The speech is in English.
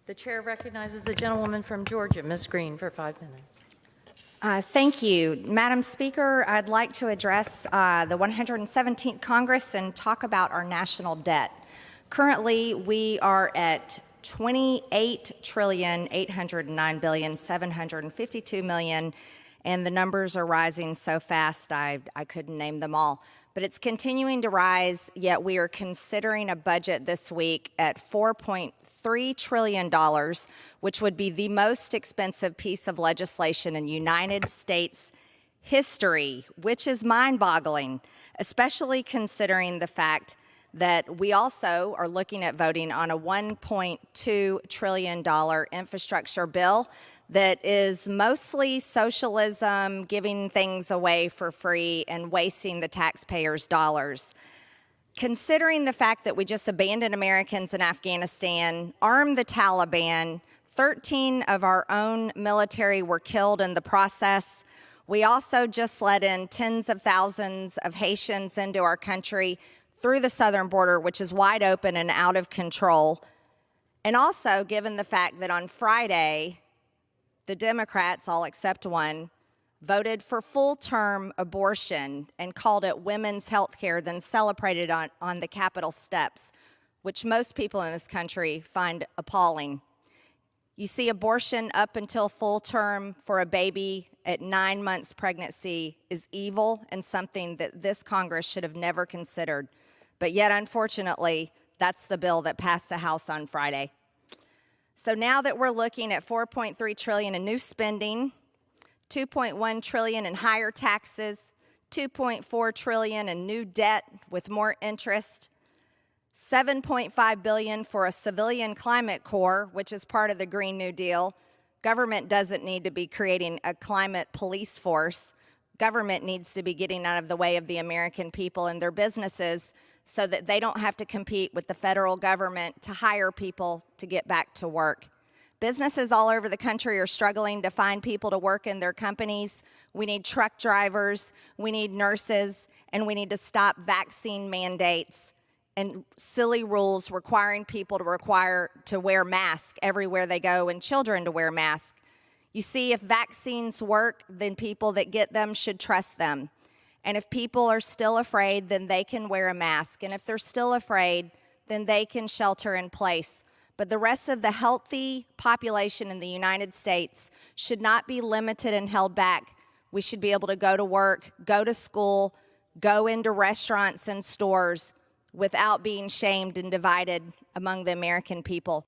The chair recognizes the gentlewoman from Georgia, Ms. Green, for 5 minutes. Thank you. Madam Speaker, I'd like to address the 117th Congress and talk about our national debt. Currently, we are at $28,809,752,000,000, and the numbers are rising so fast I couldn't name them all. But it's continuing to rise, yet we are considering a budget this week at $4.3 trillion, which would be the most expensive piece of legislation in United States history, which is mind-boggling, especially considering the fact that we also are looking at voting on a $1.2 trillion infrastructure bill that is mostly socialism, giving things away for free and wasting the taxpayers' dollars. Considering the fact that we just abandoned Americans in Afghanistan, armed the Taliban, 13 of our own military were killed in the process. We also just let in tens of thousands of Haitians into our country through the southern border, which is wide open and out of control. And also, given the fact that on Friday, the Democrats, all except one, voted for full-term abortion and called it women's health care, then celebrated on the Capitol steps, which most people in this country find appalling. You see, abortion up until full term for a baby at 9 months pregnancy is evil and something that this Congress should have never considered. But yet, unfortunately, that's the bill that passed the House on Friday. So now that we're looking at $4.3 trillion in new spending, $2.1 trillion in higher taxes, $2.4 trillion in new debt with more interest, $7.5 billion for a civilian climate corps, which is part of the Green New Deal. Government doesn't need to be creating a climate police force. Government needs to be getting out of the way of the American people and their businesses so that they don't have to compete with the federal government to hire people to get back to work. Businesses all over the country are struggling to find people to work in their companies. We need truck drivers, we need nurses, and we need to stop vaccine mandates and silly rules requiring people to wear masks everywhere they go and children to wear masks. You see, if vaccines work, then people that get them should trust them. And if people are still afraid, then they can wear a mask. And if they're still afraid, then they can shelter in place. But the rest of the healthy population in the United States should not be limited and held back. We should be able to go to work, go to school, go into restaurants and stores without being shamed and divided among the American people.